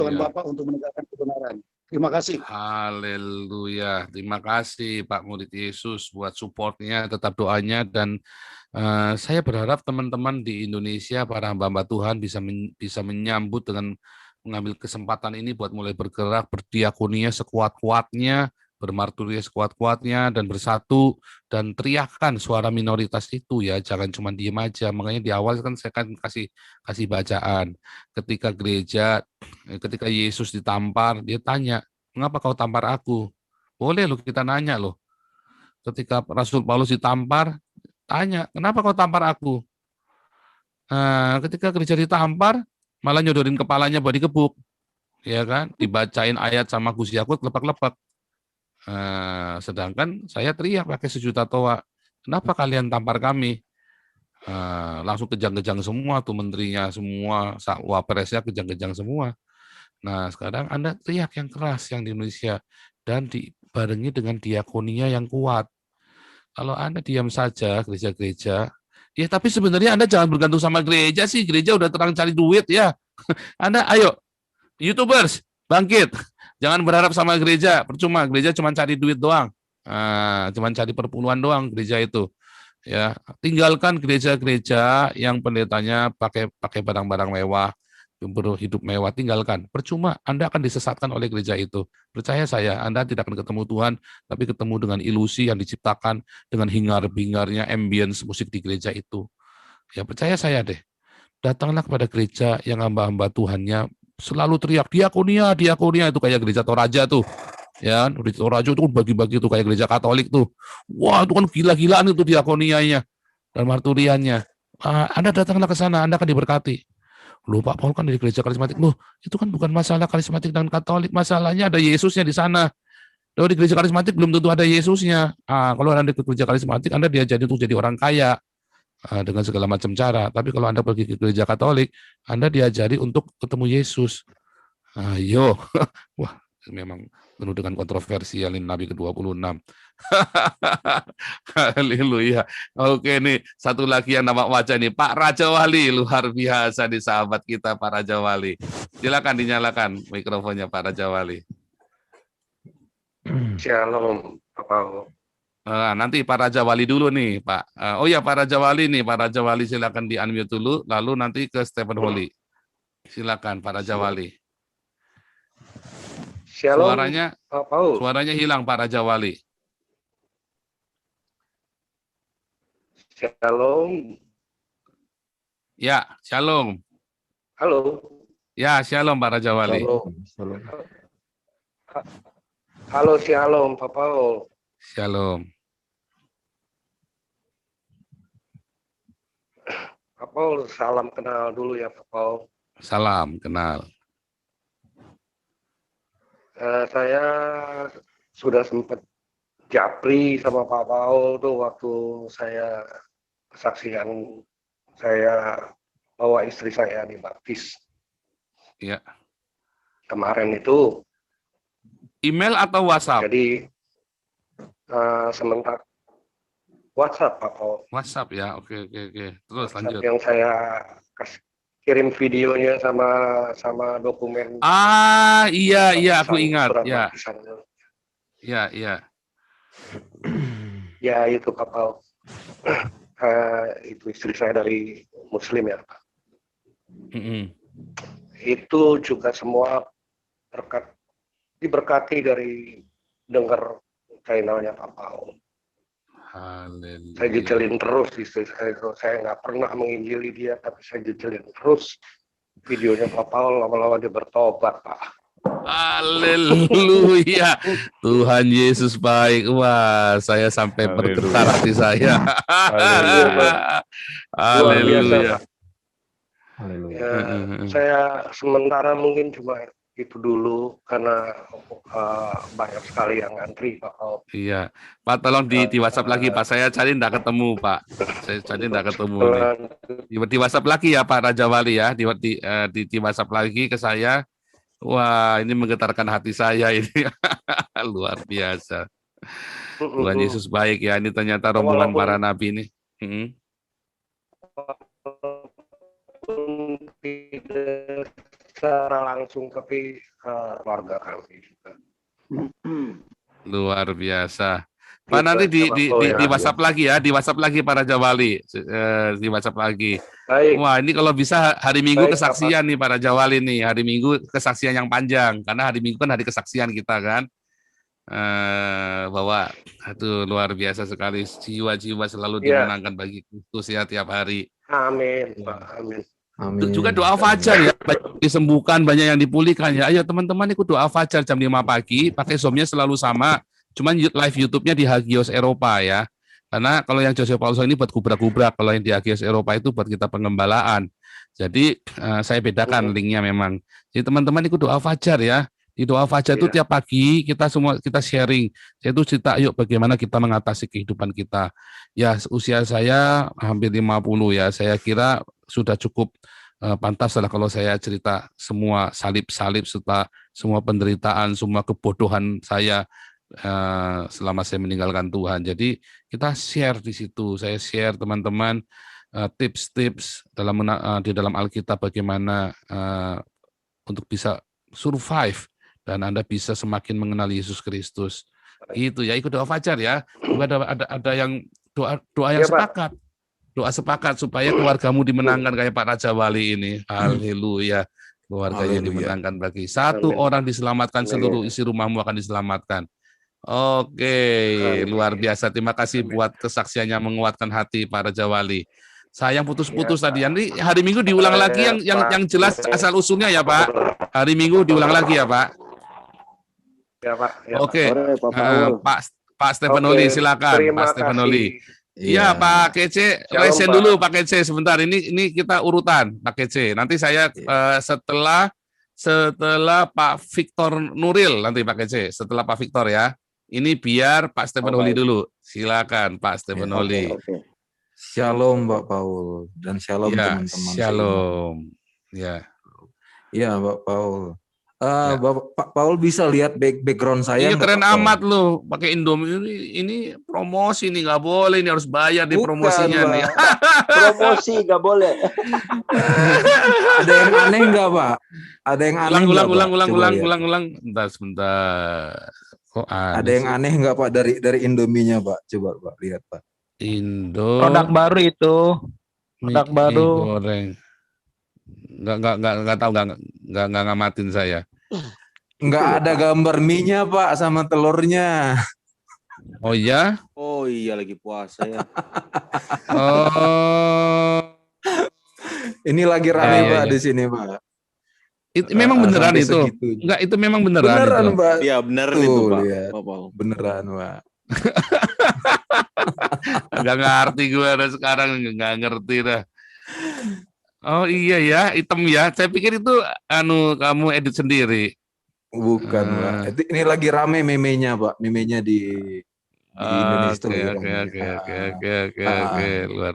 Tuhan Ya. Bapa untuk menegakkan kebenaran. Terima kasih. Haleluya. Terima kasih Pak Murid Yesus buat supportnya, tetap doanya, dan saya berharap teman-teman di Indonesia, para hamba-hamba Tuhan bisa menyambut dengan mengambil kesempatan ini buat mulai bergerak, berdiakonia sekuat-kuatnya, bermarturia sekuat-kuatnya, dan bersatu, dan teriakkan suara minoritas itu ya, jangan cuma diem aja. Makanya di awal kan saya kan kasih bacaan. Ketika Yesus ditampar, dia tanya, mengapa kau tampar aku? Boleh loh kita nanya loh. Ketika Rasul Paulus ditampar, tanya, kenapa kau tampar aku? Ketika gereja ditampar, malah nyodorin kepalanya buat dikebuk. Ya kan? Dibacain ayat sama Gus Yakut, lepak-lepak. Sedangkan saya teriak pakai sejuta toa. Kenapa kalian tampar kami? Langsung kejang-kejang semua tuh menterinya, semua wapresnya kejang-kejang semua. Nah, sekarang Anda teriak yang keras yang di Indonesia dan dibarengi dengan diakonia yang kuat. Kalau Anda diam saja, gereja-gereja, ya tapi sebenarnya Anda jangan bergantung sama gereja sih. Gereja udah terang cari duit ya. Anda ayo, YouTubers, bangkit. Jangan berharap sama gereja, percuma. Gereja cuma cari duit doang. Cuma cari perpuluhan doang gereja itu. Ya, tinggalkan gereja-gereja yang pendetanya pakai barang-barang mewah, berhidup mewah, tinggalkan. Percuma, Anda akan disesatkan oleh gereja itu. Percaya saya, Anda tidak akan ketemu Tuhan, tapi ketemu dengan ilusi yang diciptakan dengan hingar-bingarnya ambience musik di gereja itu. Ya, percaya saya deh. Datanglah kepada gereja yang hamba-hamba Tuhannya selalu teriak, diakonia, diakonia, itu kayak gereja Toraja tuh. Ya, gereja Toraja itu bagi-bagi tuh kayak gereja Katolik tuh. Wah, itu kan gila-gilaan itu diakonianya dan marturiannya. Anda datanglah ke sana, Anda akan diberkati. Loh, Pak Paul kan dari gereja karismatik. Loh, itu kan bukan masalah karismatik dan Katolik. Masalahnya ada Yesusnya di sana. Kalau di gereja karismatik belum tentu ada Yesusnya. Kalau Anda ke gereja karismatik, Anda diajari untuk jadi orang kaya dengan segala macam cara. Tapi kalau Anda pergi ke gereja Katolik, Anda diajari untuk ketemu Yesus. Ayo. Wah, memang penuh dengan kontroversialin Nabi ke-26. Haleluya. Oke nih, satu lagi yang nampak wajah nih, Pak Raja Wali, luar biasa nih sahabat kita Pak Raja Wali. Silakan dinyalakan mikrofonnya Pak Raja Wali. Shalom, Bapak. Nanti Pak Raja Wali dulu nih, Pak. Oh ya, Pak Raja Wali nih, Pak Raja Wali silakan di-unmute dulu, lalu nanti ke Stephen Holy. Silakan Pak Raja Wali. Shalom, Suaranya hilang Pak Raja Wali. Shalom. Ya, shalom. Halo. Ya, shalom Pak Raja Wali. Shalom. Halo, shalom, Pak Paul. Shalom. Pak Paul, salam kenal dulu ya, Pak Paul. Salam kenal. Saya sudah sempat japri sama Pak Paul tuh waktu saya kesaksian saya bawa istri saya dibaptis. Iya. Kemarin itu. Email atau WhatsApp? Jadi sementara WhatsApp Pak Paul. WhatsApp ya, oke. Terus WhatsApp lanjut. yang saya kirim videonya sama dokumen. Iya, aku ingat. Ya. Iya. Ya itu Pak Paul. Itu istri saya dari Muslim ya Pak. Itu juga semua diberkati dari dengar channelnya Pak Paul. Haleluya. Saya jejelin terus istri saya itu. Saya nggak pernah menginjili dia, tapi saya jejelin terus videonya Pak Paul. Lama-lama dia bertobat Pak. Haleluya. Tuhan Yesus baik. Wah, saya sampai bergetar hati saya. Haleluya. Ya, saya sementara mungkin cuma itu dulu karena banyak sekali yang ngantri Pak. Iya, Pak tolong di WhatsApp lagi Pak. Saya cari enggak ketemu Pak. Saya cari enggak ketemu nih. Di WhatsApp lagi ya Pak Raja Wali ya. Di WhatsApp lagi ke saya. Wah, ini menggetarkan hati saya ini. Luar biasa. Tuhan Yesus baik ya. Ini ternyata rombongan para nabi ini. Tidak secara langsung, tapi keluarga kami juga. Luar biasa. Pak, Gitu nanti aja, Pak Paul, di ya. WhatsApp lagi ya, di WhatsApp lagi para Jawali, di WhatsApp lagi. Baik, Wah, ini kalau bisa hari Minggu baik, Pak. kesaksian nih para Jawali nih, hari Minggu kesaksian yang panjang, karena hari Minggu kan hari kesaksian kita kan. Bahwa aduh luar biasa sekali, jiwa-jiwa selalu Ya, dimenangkan bagi Kristus ya tiap hari. amin, Pak, amin. Amin. Juga doa fajar ya, banyak yang disembuhkan, banyak yang dipulihkan ya. Ayo teman-teman ikut doa fajar jam 5 pagi, pakai Zoom-nya selalu sama. Cuman live YouTube-nya di Hagios Eropa ya. Karena kalau yang Joseph Paulus ini buat gubrak-gubrak, kalau yang di Hagios Eropa itu buat kita pengembalaan. Jadi saya bedakan linknya memang. Jadi teman-teman ikut doa fajar ya. Di doa fajar itu tiap pagi kita semua kita sharing. Saya itu cerita yuk bagaimana kita mengatasi kehidupan kita. Ya usia saya hampir 50 ya. Saya kira sudah cukup pantas lah kalau saya cerita semua salib-salib serta semua penderitaan, semua kebodohan saya selama saya meninggalkan Tuhan. Jadi kita share di situ. Saya share teman-teman tips-tips di dalam Alkitab bagaimana untuk bisa survive dan Anda bisa semakin mengenal Yesus Kristus. Gitu ya, ikut doa fajar ya. Juga ada yang doa yang sepakat. Doa sepakat supaya keluargamu dimenangkan kayak Pak Raja Wali ini. Haleluya. Keluarganya dimenangkan bagi satu orang diselamatkan, seluruh isi rumahmu akan diselamatkan. Oke, luar biasa. Terima kasih buat kesaksiannya menguatkan hati Pak Raja Wali. Sayang putus-putus tadi. Nanti hari Minggu diulang lagi yang jelas asal usulnya ya Pak. Hari Minggu diulang lagi ya Pak. Ya Pak. Ya, Oke, Pak. Pak Stefanoli silakan. Pak Stefanoli. Iya Pak Kece, resen dulu Pak Kece sebentar. Ini kita urutan Pak Kece. Nanti saya setelah Pak Victor Nuril nanti Pak Kece. Setelah Pak Victor ya. Ini biar Pak Stefanoli dulu. Silakan Pak Stefanoli. Shalom Pak Paul dan shalom teman-teman. Shalom. Ya. Iya Pak Paul. Pak Paul bisa lihat background saya. Iya keren amat loh, pakai Indomie ini promosi nih nggak boleh, ini harus bayar di promosinya nih. Promosi nggak boleh. Ada yang aneh nggak Pak? Ada yang aneh nggak? Ulang. Sebentar. Kok aneh? Ada yang aneh nggak Pak dari Indominya Pak? Coba Pak lihat Pak. Indo. Produk baru itu. Produk baru. Goreng. Nggak tahu, nggak ngamatin saya. Nggak ada gambar mie-nya Pak sama telurnya. Oh iya? Oh iya lagi puasa ya. Oh. Ini lagi rame Pak di sini Pak. Itu memang beneran itu? Enggak, itu memang beneran itu. Pak. Iya beneran itu Pak. Beneran Pak. Nggak ngerti gue sekarang, nggak ngerti dah. Oh iya ya, hitam ya. Saya pikir itu kamu edit sendiri. Bukan Pak. Ini lagi rame memenya Pak. Memenya di Indonesia. Oke, luar.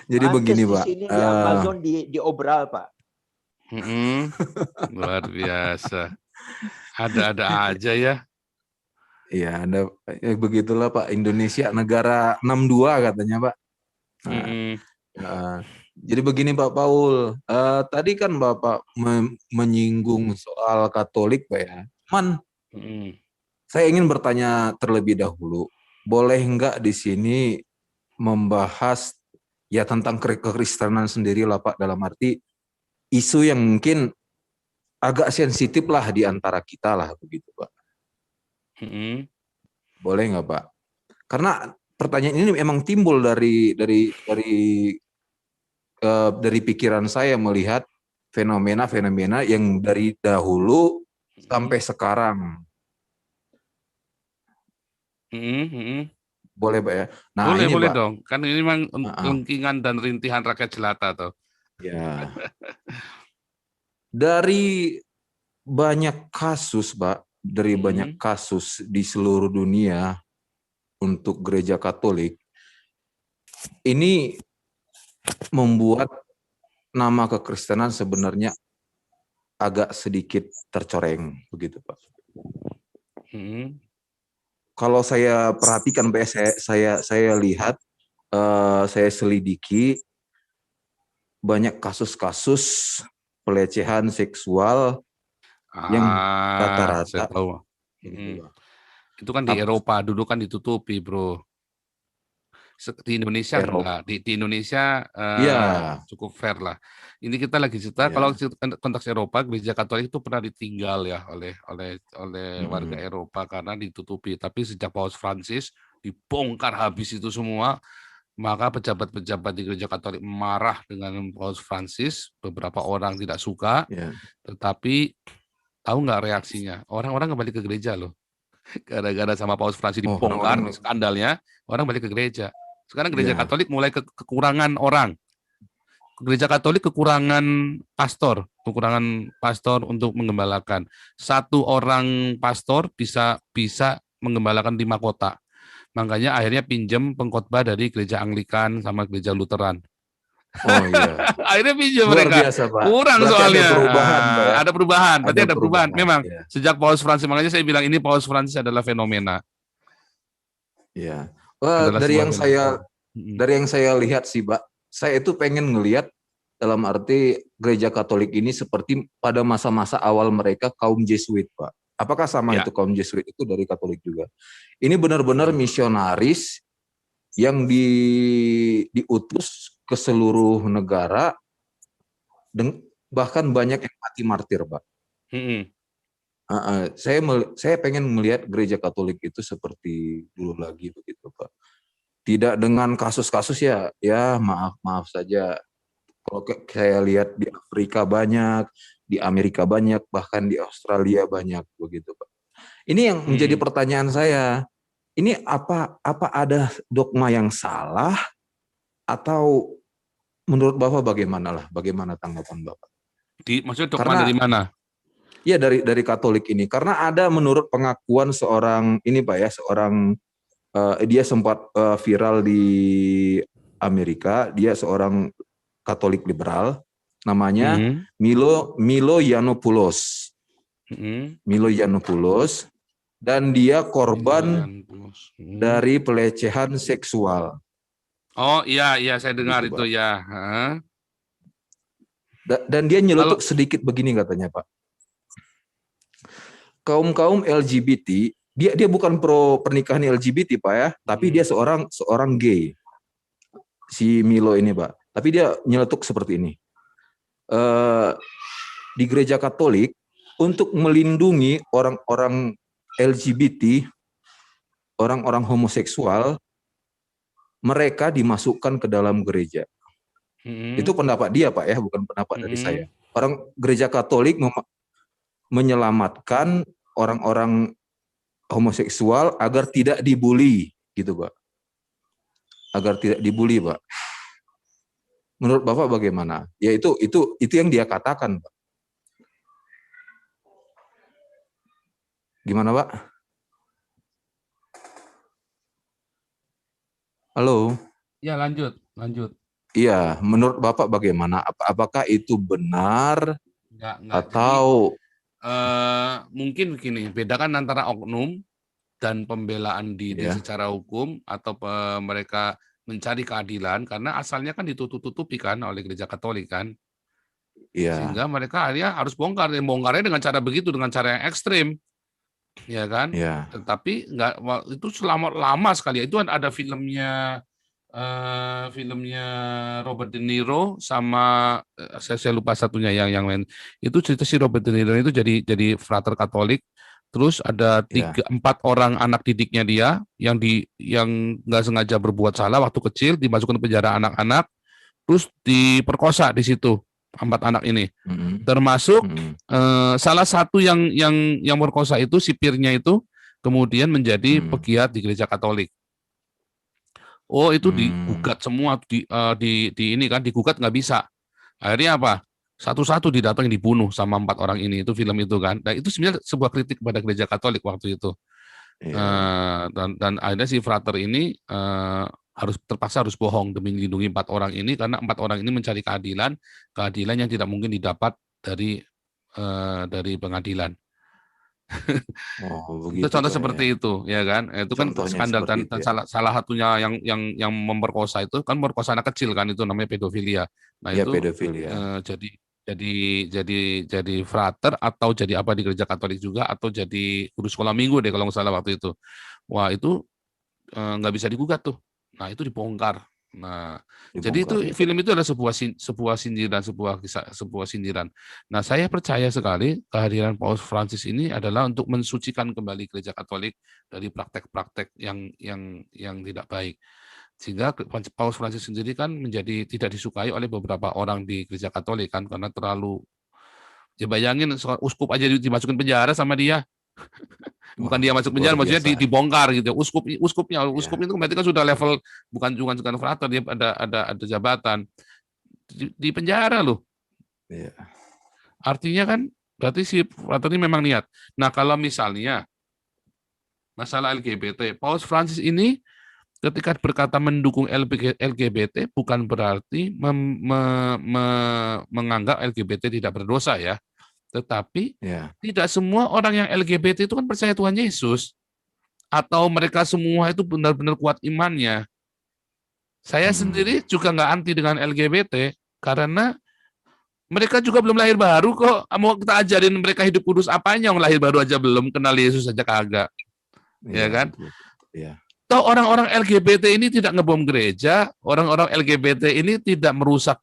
Jadi begini Pak. Di sini di Amazon diobral Pak. Luar biasa. Ada aja ya. Iya, ada begitulah Pak. Indonesia negara 62 katanya Pak. Jadi begini Pak Paul, tadi kan Bapak menyinggung soal Katolik Pak ya. Saya ingin bertanya terlebih dahulu, boleh nggak di sini membahas ya tentang kekristenan sendiri lah Pak, dalam arti isu yang mungkin agak sensitif lah di antara kita lah begitu Pak. Boleh nggak Pak? Karena pertanyaan ini memang timbul dari pikiran saya melihat fenomena-fenomena yang dari dahulu sampai sekarang. Boleh Pak ya? Nah, boleh Pak. dong. Kan ini memang lengkingan dan rintihan rakyat jelata toh. Ya. Dari banyak kasus Pak, dari banyak kasus di seluruh dunia untuk gereja Katolik, ini membuat nama kekristenan sebenarnya agak sedikit tercoreng begitu Pak. Kalau saya perhatikan Pak, saya lihat, saya selidiki banyak kasus-kasus pelecehan seksual yang saya rata-rata tahu. gitu, Pak. Itu kan di Ap- Eropa, dulu kan ditutupi, bro. Di Indonesia Eropa. enggak. Di Indonesia Iya, cukup fair lah. Ini kita lagi cerita, iya. kalau konteks Eropa, gereja Katolik itu pernah ditinggal ya oleh warga Eropa karena ditutupi. Tapi sejak Paus Francis dibongkar habis itu semua, maka pejabat-pejabat di gereja Katolik marah dengan Paus Francis. Beberapa orang tidak suka, Iya. tetapi tahu nggak reaksinya? Orang-orang kembali ke gereja loh. Gara-gara sama Paus Francis Oh, dibongkar orang-orang skandalnya, orang balik ke gereja. Sekarang gereja Iya. Katolik mulai kekurangan orang. Gereja Katolik kekurangan pastor untuk menggembalakan. Satu orang pastor bisa menggembalakan 5 kota. Makanya akhirnya pinjam pengkhotbah dari gereja Anglikan sama gereja Lutheran. Oh iya. Akhirnya pinjam Luar mereka. biasa, Pak. Kurang Berarti soalnya. ada perubahan, Pak, ya? Ada perubahan. Berarti Ada ada perubahan. perubahan, Memang ya. sejak Paus Francis, makanya saya bilang ini Paus Francis adalah fenomena. Iya. Adalah Dari sebuah yang fenomena. dari yang saya lihat sih, Pak, saya itu pengen ngelihat dalam arti gereja Katolik ini seperti pada masa-masa awal mereka kaum Jesuit, Pak. Apakah sama Ya. itu kaum Jesuit itu dari Katolik juga? Ini benar-benar misionaris yang diutus ke seluruh negara, bahkan banyak yang mati martir, Pak. Saya pengen melihat gereja Katolik itu seperti dulu lagi begitu, Pak. Tidak dengan kasus-kasus ya maaf saja. Kalau saya lihat di Afrika banyak, di Amerika banyak, bahkan di Australia banyak begitu, Pak. Ini yang menjadi pertanyaan saya. Ini apa ada dogma yang salah atau menurut Bapak bagaimana tanggapan Bapak? Maksudnya dogma dari mana? Ya dari Katolik ini, karena ada menurut pengakuan seorang ini, Pak ya, dia sempat viral di Amerika. Dia seorang Katolik liberal, namanya Milo Yiannopoulos. Milo Yiannopoulos, dan dia korban dari pelecehan seksual. Oh iya saya dengar Begitu, itu, Pak. ya. Dan dia nyelotok sedikit begini katanya, Pak. Kaum LGBT, dia bukan pro pernikahan LGBT, Pak ya, tapi dia seorang gay. Si Milo ini, Pak. Tapi dia nyeletuk seperti ini. Di gereja Katolik, untuk melindungi orang-orang LGBT, orang-orang homoseksual, mereka dimasukkan ke dalam gereja. Itu pendapat dia, Pak ya, bukan pendapat dari saya. Orang gereja Katolik menyelamatkan orang-orang homoseksual agar tidak dibully, gitu, Pak. Agar tidak dibully, Pak. Menurut Bapak bagaimana? Ya itu yang dia katakan, Pak. Gimana, Pak? Halo? Ya, lanjut. Iya, menurut Bapak bagaimana? Apakah itu benar? Enggak. Atau mungkin begini, bedakan antara oknum dan pembelaan diri secara hukum atau mereka mencari keadilan, karena asalnya kan ditutup-tutupi kan oleh gereja Katolik kan. Sehingga mereka akhirnya harus bongkarnya dengan cara begitu, dengan cara yang ekstrim. Ya kan? Tetapi enggak, itu selama lama sekali. Itu ada filmnya Robert De Niro sama saya lupa satunya yang lain. Itu cerita si Robert De Niro itu jadi frater Katolik. Terus ada 4 orang anak didiknya dia yang nggak sengaja berbuat salah waktu kecil, dimasukkan ke penjara anak-anak, terus diperkosa di situ 4 anak ini. Termasuk salah satu yang merkosa itu, sipirnya itu kemudian menjadi pegiat di gereja Katolik. Oh, itu digugat semua, digugat nggak bisa. Akhirnya apa? Satu-satu didatang dibunuh sama 4 orang ini. Itu film itu kan. Dan itu sebenarnya sebuah kritik kepada gereja Katolik waktu itu. Dan akhirnya si frater ini terpaksa harus bohong demi melindungi 4 orang ini, karena 4 orang ini mencari keadilan yang tidak mungkin didapat dari pengadilan. Itu contoh seperti itu, ya kan? Itu kan skandal, dan salah satunya yang memperkosa itu kan merkosa anak kecil kan, itu namanya pedofilia. Nah itu pedofilia. jadi frater atau jadi apa di gereja Katolik juga atau jadi guru sekolah minggu deh kalau nggak salah waktu itu. Wah itu nggak bisa digugat tuh. Nah itu dibongkar. Nah jadi itu film itu adalah sebuah sindiran, sebuah sindiran. Nah saya percaya sekali kehadiran Paus Francis ini adalah untuk mensucikan kembali gereja Katolik dari praktek-praktek yang tidak baik. Sehingga Paus Francis sendiri kan menjadi tidak disukai oleh beberapa orang di gereja Katolik kan karena terlalu, ya bayangin uskup aja dimasukin penjara sama dia. Bukan dia masuk penjara, maksudnya dibongkar gitu. Uskupnya itu berarti kan sudah level bukan frater, dia ada jabatan di penjara loh. Iya. Artinya kan berarti si frater ini memang niat. Nah kalau misalnya masalah LGBT, Paus Francis ini ketika berkata mendukung LGBT bukan berarti menganggap LGBT tidak berdosa ya. Tetapi tidak semua orang yang LGBT itu kan percaya Tuhan Yesus. Atau mereka semua itu benar-benar kuat imannya. Saya sendiri juga nggak anti dengan LGBT, karena mereka juga belum lahir baru kok. Mau kita ajarin mereka hidup kudus apanya, yang lahir baru aja belum, kenal Yesus aja kagak. Ya kan? Iya. Toh orang-orang LGBT ini tidak ngebom gereja, orang-orang LGBT ini tidak merusak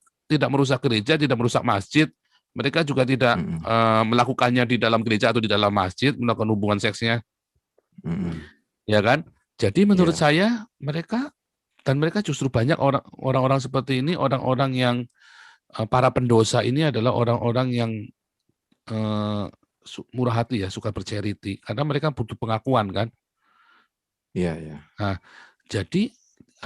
gereja, tidak merusak masjid. Mereka juga tidak melakukannya di dalam gereja atau di dalam masjid, melakukan hubungan seksnya, ya kan? Jadi menurut saya mereka justru banyak orang-orang seperti ini, orang-orang yang para pendosa ini adalah orang-orang yang murah hati ya, suka bercharity, karena mereka butuh pengakuan kan? Iya. Nah, jadi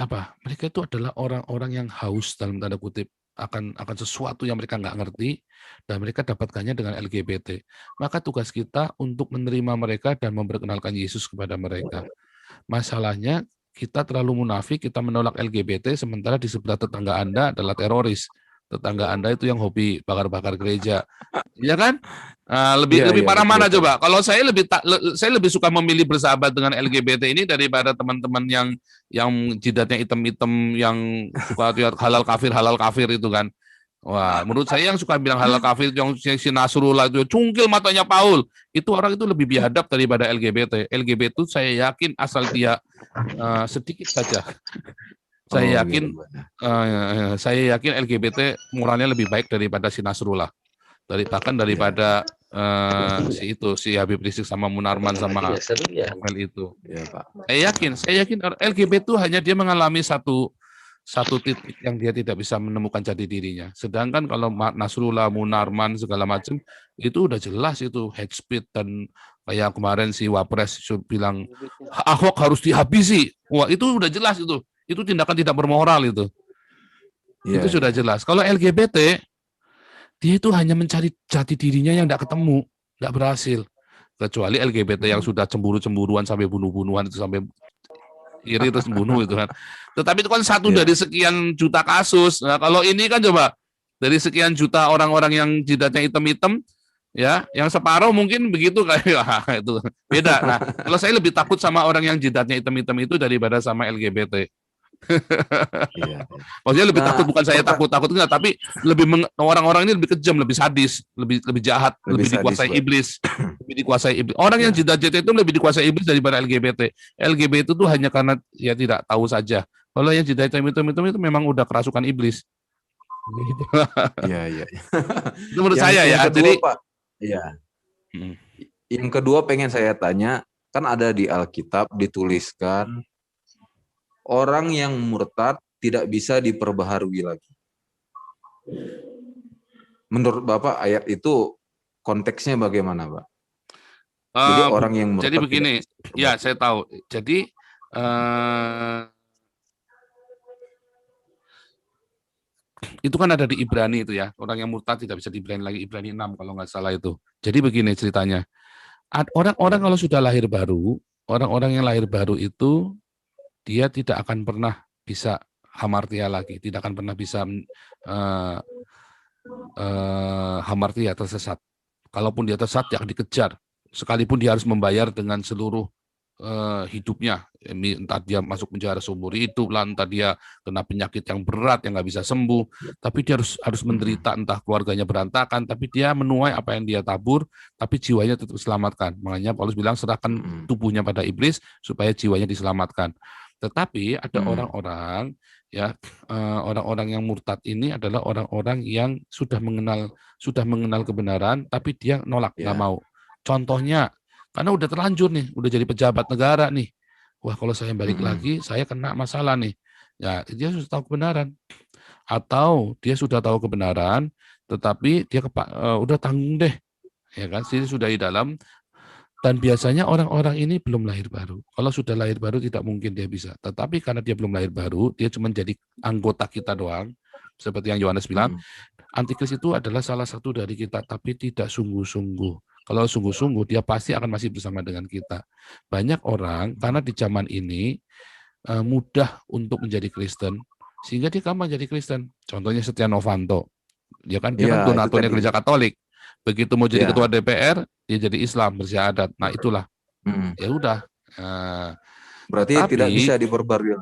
apa? Mereka itu adalah orang-orang yang haus dalam tanda kutip akan sesuatu yang mereka nggak ngerti dan mereka dapatkannya dengan LGBT. Maka tugas kita untuk menerima mereka dan memperkenalkan Yesus kepada mereka. Masalahnya kita terlalu munafik, kita menolak LGBT sementara di sebelah tetangga Anda adalah teroris. Tetangga Anda itu yang hobi bakar-bakar gereja. Iya kan? Lebih parah mana coba? Kalau saya lebih suka memilih bersahabat dengan LGBT ini daripada teman-teman yang jidatnya hitam-hitam, yang suka lihat halal kafir itu kan. Wah, menurut saya yang suka bilang halal kafir, yang si Nasrullah itu cungkil matanya Paul, itu orang itu lebih biadab daripada LGBT. LGBT itu saya yakin asal dia sedikit saja. Saya yakin LGBT moralnya lebih baik daripada si Nasrullah. Bahkan daripada si Habib Rizik sama Munarman sama Mel itu. Ya, Pak. Saya yakin LGBT itu hanya dia mengalami satu titik yang dia tidak bisa menemukan jati dirinya. Sedangkan kalau Nasrullah, Munarman segala macam itu udah jelas itu hate speech, dan kayak kemarin si Wapres bilang Ahok harus dihabisi. Wah, itu udah jelas itu. Itu tindakan tidak bermoral itu. Itu sudah jelas. Kalau LGBT dia itu hanya mencari jati dirinya yang tidak ketemu, tidak berhasil. Kecuali LGBT yang sudah cemburu-cemburuan sampai bunuh-bunuhan itu, sampai iri terus bunuh itu kan. Tetapi itu kan satu dari sekian juta kasus. Nah, kalau ini kan coba dari sekian juta orang-orang yang jidatnya hitam-hitam, ya, yang separuh mungkin begitu kayak itu beda. Nah, kalau saya lebih takut sama orang yang jidatnya hitam-hitam itu daripada sama LGBT. Maksudnya lebih takut, bukan saya takut enggak, tapi orang-orang ini lebih kejam, lebih sadis, lebih jahat, lebih dikuasai iblis, Orang yang jidat-jidat itu lebih dikuasai iblis daripada LGBT. LGBT itu hanya karena ya tidak tahu saja. Kalau yang jidat hitam itu memang udah kerasukan iblis. Iya. Itu menurut saya ya. Kedua, jadi Pak. Iya. Yang kedua pengen saya tanya, kan ada di Alkitab dituliskan orang yang murtad tidak bisa diperbaharui lagi. Menurut Bapak ayat itu konteksnya bagaimana, Pak? Jadi orang yang murtad. Jadi begini, ya saya tahu. Jadi itu kan ada di Ibrani itu ya. Orang yang murtad tidak bisa diberani lagi, Ibrani 6 kalau nggak salah itu. Jadi begini ceritanya. Orang-orang kalau sudah lahir baru, orang-orang yang lahir baru itu dia tidak akan pernah bisa hamartia lagi, tidak akan pernah bisa hamartia, tersesat. Kalaupun dia tersesat, dia akan dikejar. Sekalipun dia harus membayar dengan seluruh hidupnya, entah dia masuk penjara seumur hidup lah, entah dia kena penyakit yang berat yang nggak bisa sembuh, tapi dia harus menderita, entah keluarganya berantakan, tapi dia menuai apa yang dia tabur, tapi jiwanya tetap diselamatkan. Makanya Paulus bilang serahkan tubuhnya pada iblis supaya jiwanya diselamatkan. Tetapi ada orang-orang ya, orang-orang yang murtad ini adalah orang-orang yang sudah mengenal kebenaran, tapi dia nolak, nggak mau. Contohnya, karena udah terlanjur nih, udah jadi pejabat negara nih. Wah, kalau saya balik lagi, saya kena masalah nih. Ya, dia sudah tahu kebenaran. Atau dia sudah tahu kebenaran, tetapi dia udah tanggung deh. Ya kan, sini sudah di dalam. Dan biasanya orang-orang ini belum lahir baru. Kalau sudah lahir baru tidak mungkin dia bisa. Tetapi karena dia belum lahir baru, dia cuma jadi anggota kita doang. Seperti yang Yohanes bilang, antikris itu adalah salah satu dari kita, tapi tidak sungguh-sungguh. Kalau sungguh-sungguh, dia pasti akan masih bersama dengan kita. Banyak orang, karena di zaman ini mudah untuk menjadi Kristen, sehingga dia gampang jadi Kristen. Contohnya Setia Novanto. Dia kan donaturnya gereja Katolik. Begitu mau jadi ketua DPR, dia jadi Islam, bersyahadat. Nah itulah. Ya udah. Berarti tidak bisa diperbarui.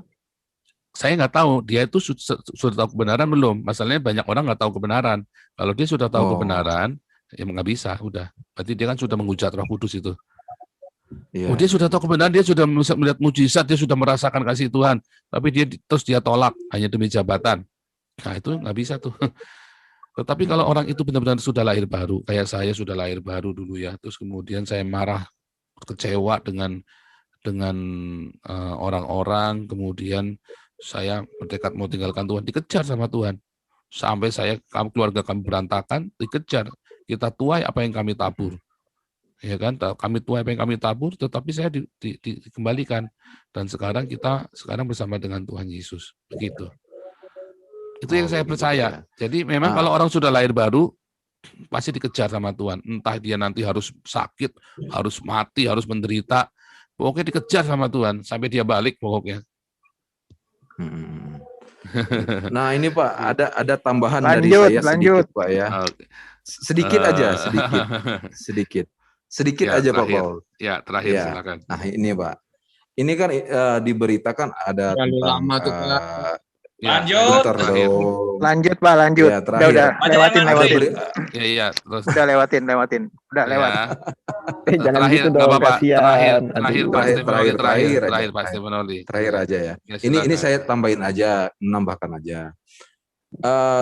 Saya nggak tahu, dia itu sudah tahu kebenaran belum. Masalahnya banyak orang nggak tahu kebenaran. Kalau dia sudah tahu kebenaran, ya nggak bisa, udah. Berarti dia kan sudah menghujat Roh Kudus itu. Oh, dia sudah tahu kebenaran, dia sudah melihat mujizat, dia sudah merasakan kasih Tuhan. Tapi dia tolak hanya demi jabatan. Nah itu nggak bisa tuh. Tetapi kalau orang itu benar-benar sudah lahir baru, kayak saya sudah lahir baru dulu ya, terus kemudian saya marah, kecewa dengan orang-orang, kemudian saya mendekat mau tinggalkan Tuhan, dikejar sama Tuhan. Sampai keluarga kami berantakan, dikejar. Kita tuai apa yang kami tabur. Ya kan, kami tuai apa yang kami tabur, tetapi saya dikembalikan. Dan sekarang kita bersama dengan Tuhan Yesus. Begitu. Itu yang saya percaya. Jadi memang kalau orang sudah lahir baru, pasti dikejar sama Tuhan. Entah dia nanti harus sakit, harus mati, harus menderita. Pokoknya dikejar sama Tuhan sampai dia balik pokoknya. Nah ini Pak, ada tambahan dari saya sedikit Pak ya. Sedikit aja, sedikit ya, aja terakhir. Pak Paul. Ya terakhir silakan. Nah ini Pak, ini kan diberitakan ada tentang lama tuh Pak. Lanjut. Lanjut Pak, lanjut. Ya, terakhir. Udah lewatin. Iya, terus. Udah lewatin. Udah lewat. Jangan terakhir, gitu dong, terakhir Pak Stefanoli. Terakhir aja ya. Ini saya tambahin aja, menambahkan aja.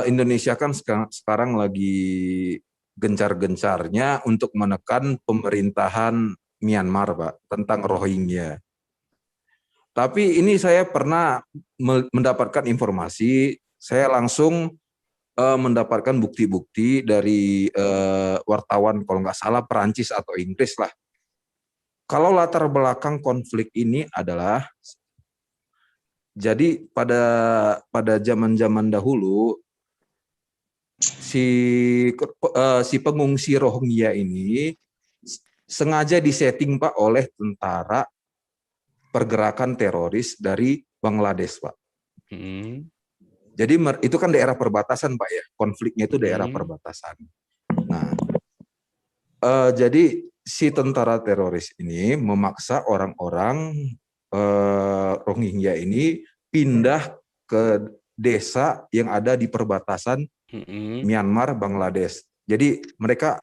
Indonesia kan sekarang lagi gencar-gencarnya untuk menekan pemerintahan Myanmar, Pak, tentang Rohingya. Tapi ini saya pernah mendapatkan informasi, saya langsung mendapatkan bukti-bukti dari wartawan, kalau nggak salah Perancis atau Inggris lah. Kalau latar belakang konflik ini adalah, jadi pada zaman-zaman dahulu, si pengungsi Rohingya ini sengaja disetting Pak oleh tentara pergerakan teroris dari Bangladesh, Pak. Jadi itu kan daerah perbatasan, Pak ya. Konfliknya itu daerah perbatasan. Nah, jadi si tentara teroris ini memaksa orang-orang Rohingya ini pindah ke desa yang ada di perbatasan Myanmar, Bangladesh. Jadi mereka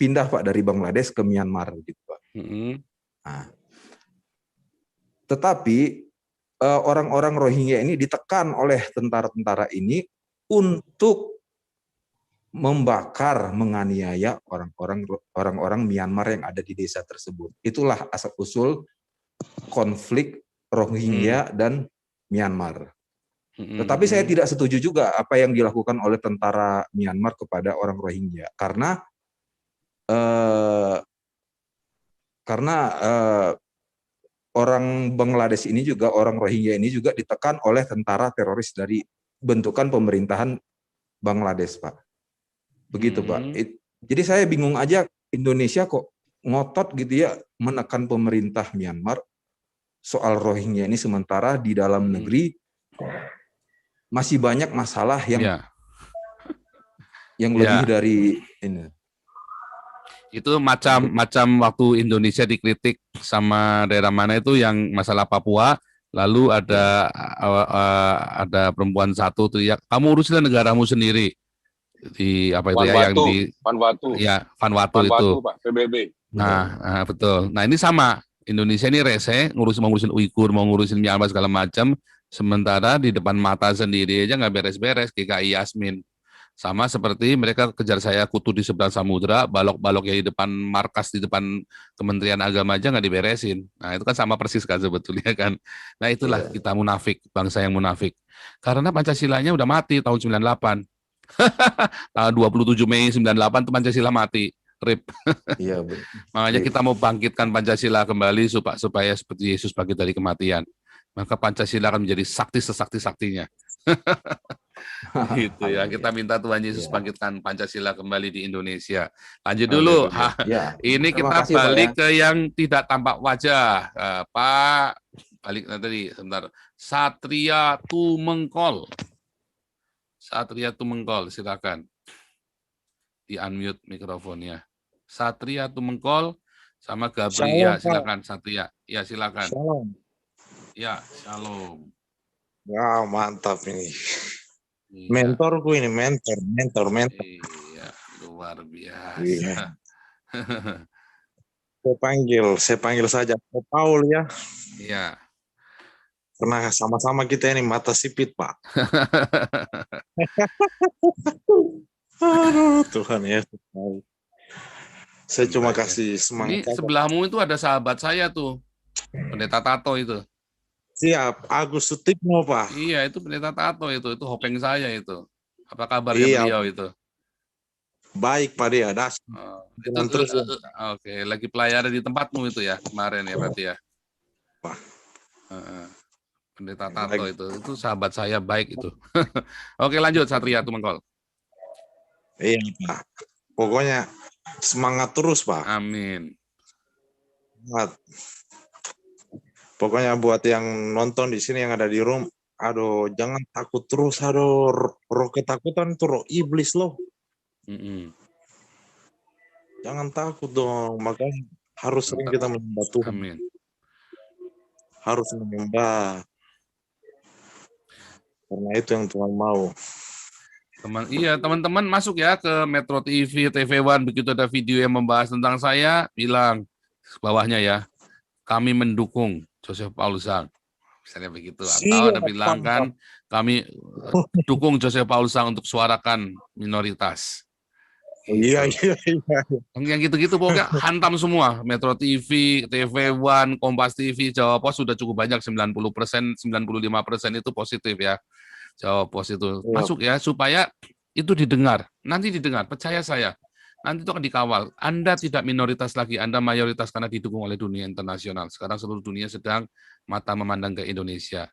pindah Pak dari Bangladesh ke Myanmar, gitu Pak. Nah, tetapi orang-orang Rohingya ini ditekan oleh tentara-tentara ini untuk membakar, menganiaya orang-orang Myanmar yang ada di desa tersebut. Itulah asal-usul konflik Rohingya dan Myanmar. Tetapi saya tidak setuju juga apa yang dilakukan oleh tentara Myanmar kepada orang Rohingya, karena orang Bangladesh ini juga, orang Rohingya ini juga ditekan oleh tentara teroris dari bentukan pemerintahan Bangladesh, Pak. Begitu, Pak. Jadi saya bingung aja, Indonesia kok ngotot gitu ya menekan pemerintah Myanmar soal Rohingya ini, sementara di dalam negeri masih banyak masalah yang lebih dari ini. Itu macam waktu Indonesia dikritik sama daerah mana itu yang masalah Papua, lalu ada perempuan satu tuh ya, kamu uruslah negaramu sendiri di apa itu ya yang di Vanuatu. Ya Vanuatu itu. Pak, PBB. Nah, betul. Nah, ini sama. Indonesia ini rese mau ngurusin Uighur, mau ngurusin Myanmar segala macam, sementara di depan mata sendiri aja nggak beres-beres. GKI Yasmin. Sama seperti mereka kejar saya kutu di seberang samudra, balok-balok yang di depan markas di depan Kementerian Agama aja nggak diberesin. Nah, itu kan sama persis kan sebetulnya kan. Nah, itulah kita munafik, bangsa yang munafik. Karena Pancasilanya udah mati tahun 98. 27 Mei 98 itu Pancasila mati. RIP. Iya, Makanya kita mau bangkitkan Pancasila kembali supaya seperti Yesus bangkit dari kematian. Maka Pancasila akan menjadi sakti sesakti-saktinya. Gitu ya. Kita minta Tuhan Yesus bangkitkan Pancasila kembali di Indonesia. Lanjut dulu. Ya. Ini Terima kita kasih, balik Pak, ke yang tidak tampak wajah. Pak, balik tadi sebentar. Satria Tumengkol. Satria Tumengkol, silakan. Di-unmute mikrofonnya. Satria Tumengkol sama Gabri. Ya, silakan Satria. Ya, silakan. Shalom. Ya, shalom. Ya, mantap ini. Iya. Mentorku ini, mentor. Iya, luar biasa. Iya. Saya panggil saja Pak Paul ya. Iya. Karena sama-sama kita ini mata sipit, Pak. Aduh, Tuhan ya. Saya cuma kasih semangat. Ini sebelahmu itu ada sahabat saya tuh, Pendeta Tato itu. Siap, Agus Sutikno, Pak. Iya, itu Pendeta Tato itu hopeng saya itu. Apa kabarnya beliau itu? Baik, Pak Dia. Oke, lagi pelayaran di tempatmu itu ya kemarin ya berarti ya. Pak. Pendeta Tato itu sahabat saya baik itu. Oke, lanjut Satria Tumengkol. Iya, Pak. Pokoknya semangat terus, Pak. Amin. Semangat. Pokoknya buat yang nonton di sini yang ada di room, aduh jangan takut terus, aduh roh ketakutan itu roh iblis loh. Jangan takut dong, makanya harus sering kita menyembah Tuhan. Amin. Harus menyembah. Karena itu yang Tuhan mau. Teman-teman masuk ya ke Metro TV, TV One, begitu ada video yang membahas tentang saya, bilang bawahnya ya, kami mendukung Joseph Paulusang, misalnya begitu. Atau ada bilang kan, kami dukung Joseph Paulusang untuk suarakan minoritas. Iya. Yang gitu-gitu pokoknya hantam semua. Metro TV, TV One, Kompas TV, Jawa Pos sudah cukup banyak, 90%, 95% itu positif ya. Jawa Pos itu masuk ya supaya itu didengar. Nanti didengar, percaya saya. Nanti itu akan dikawal. Anda tidak minoritas lagi, Anda mayoritas karena didukung oleh dunia internasional. Sekarang seluruh dunia sedang mata memandang ke Indonesia.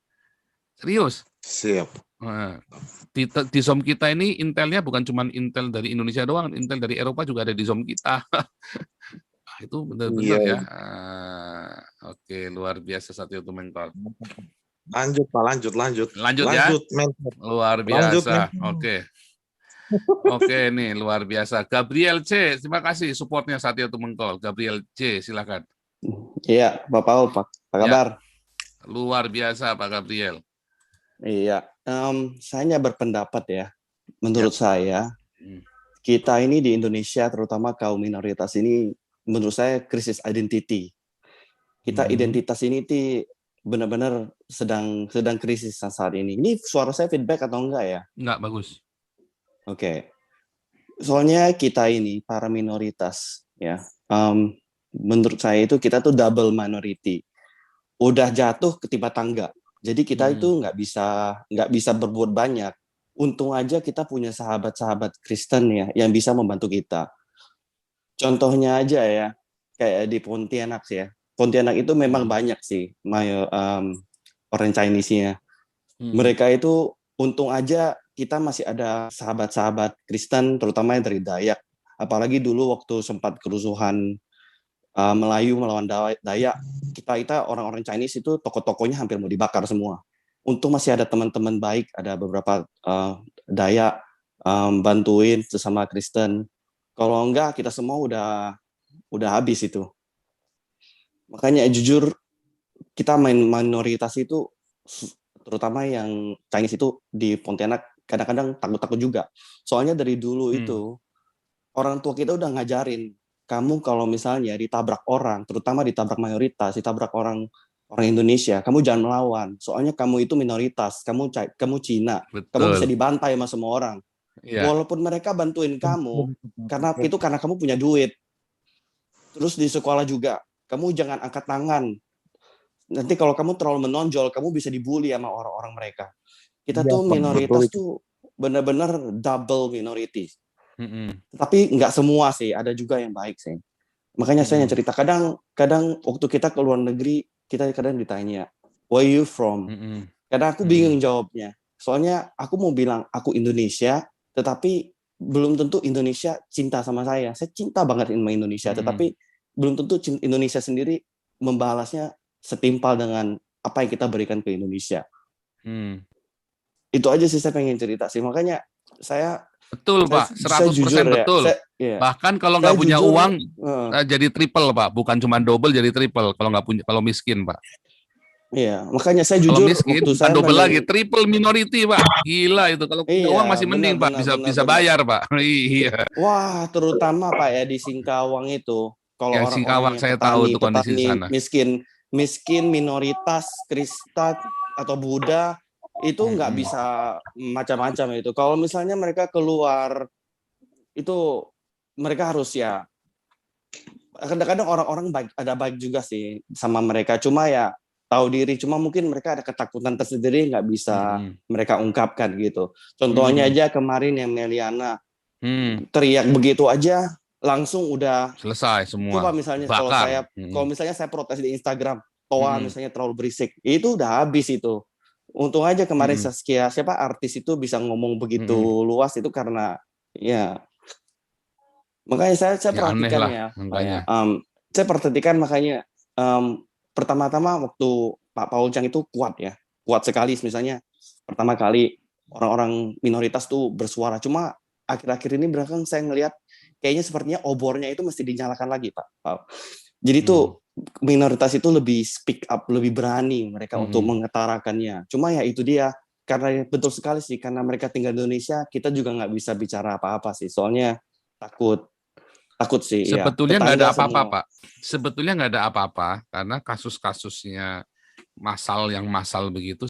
Serius. Siap. Di Zoom kita ini intelnya bukan cuma intel dari Indonesia doang, intel dari Eropa juga ada di Zoom kita. Itu benar-benar ya. Oke, luar biasa Satria Tumengkol. Lanjut Pak, lanjut ya. Mentor. Luar biasa. Oke, nih luar biasa. Gabriel C, terima kasih supportnya Satria Tumengkol. Gabriel C, silakan. Iya, Pak Paul, Pak. Apa kabar? Luar biasa, Pak Gabriel. Iya, saya berpendapat ya. Menurut saya, kita ini di Indonesia, terutama kaum minoritas ini, menurut saya krisis identity. Kita identitas ini benar-benar sedang krisis saat ini. Ini suara saya feedback atau enggak ya? Enggak, bagus. Oke. Soalnya kita ini para minoritas ya. Menurut saya itu kita tuh double minority. Udah jatuh ketimpa tangga. Jadi kita itu nggak bisa berbuat banyak. Untung aja kita punya sahabat-sahabat Kristen ya yang bisa membantu kita. Contohnya aja ya, kayak di Pontianak ya. Pontianak itu memang banyak sih orang Chinese-nya. Mereka itu untung aja kita masih ada sahabat-sahabat Kristen, terutama yang dari Dayak. Apalagi dulu waktu sempat kerusuhan Melayu melawan Dayak, kita orang-orang Chinese itu toko-tokonya hampir mau dibakar semua. Untung masih ada teman-teman baik, ada beberapa Dayak bantuin sesama Kristen. Kalau enggak, kita semua udah udah habis itu. Makanya jujur kita main minoritas itu, terutama yang Chinese itu di Pontianak kadang-kadang takut-takut juga. Soalnya dari dulu itu orang tua kita udah ngajarin, kamu kalau misalnya ditabrak orang, terutama ditabrak mayoritas, ditabrak orang Indonesia, kamu jangan melawan. Soalnya kamu itu minoritas, kamu Cina, kamu bisa dibantai sama semua orang. Walaupun mereka bantuin kamu, karena kamu punya duit. Terus di sekolah juga, kamu jangan angkat tangan. Nanti kalau kamu terlalu menonjol, kamu bisa dibully sama orang-orang mereka. Kita tuh minoritas tuh benar-benar double minority. Tapi nggak semua sih, ada juga yang baik sih. Makanya saya cerita, kadang waktu kita ke luar negeri, kita kadang ditanya, where you from? Kadang aku bingung jawabnya. Soalnya aku mau bilang aku Indonesia, tetapi belum tentu Indonesia cinta sama saya. Saya cinta banget sama Indonesia, tetapi belum tentu Indonesia sendiri membalasnya setimpal dengan apa yang kita berikan ke Indonesia. Itu aja sih saya pengen cerita sih. Makanya saya betul Pak, 100% betul. Bahkan kalau nggak punya uang jadi triple Pak, bukan cuma double jadi triple kalau nggak punya, kalau miskin Pak. Iya, makanya saya jujur kalau miskin bukan double lagi, triple minority Pak. Gila itu, kalau punya uang masih mending Pak, bisa bayar Pak. Iya. Wah, terutama Pak ya di Singkawang itu. Kalau ya, Singkawang saya tahu itu kondisi di sana. Miskin, minoritas, Kristen atau Buddha itu nggak bisa macam-macam itu. Kalau misalnya mereka keluar itu mereka harus ya, kadang-kadang orang-orang baik juga sih sama mereka, cuma ya tahu diri, cuma mungkin mereka ada ketakutan tersendiri nggak bisa mereka ungkapkan gitu. Contohnya aja kemarin yang Meliana teriak begitu aja langsung udah selesai semua. Coba misalnya kalau misalnya saya protes di Instagram, Toa misalnya terlalu berisik, itu udah habis itu. Untung aja kemarin Saskia, siapa artis itu bisa ngomong begitu luas itu karena ya. Makanya saya perhatikan ya. Saya perhatikan makanya pertama-tama waktu Pak Paul Chang itu kuat sekali. Misalnya pertama kali orang-orang minoritas tuh bersuara. Cuma akhir-akhir ini belakang saya ngelihat kayaknya sepertinya obornya itu mesti dinyalakan lagi Pak. Jadi tuh minoritas itu lebih speak up, lebih berani mereka untuk mengutarakannya. Cuma ya itu dia, karena betul sekali sih, karena mereka tinggal di Indonesia, kita juga nggak bisa bicara apa-apa sih. Soalnya takut sih. Sebetulnya nggak ada apa-apa Pak. Sebetulnya nggak ada apa-apa karena kasus-kasusnya masal begitu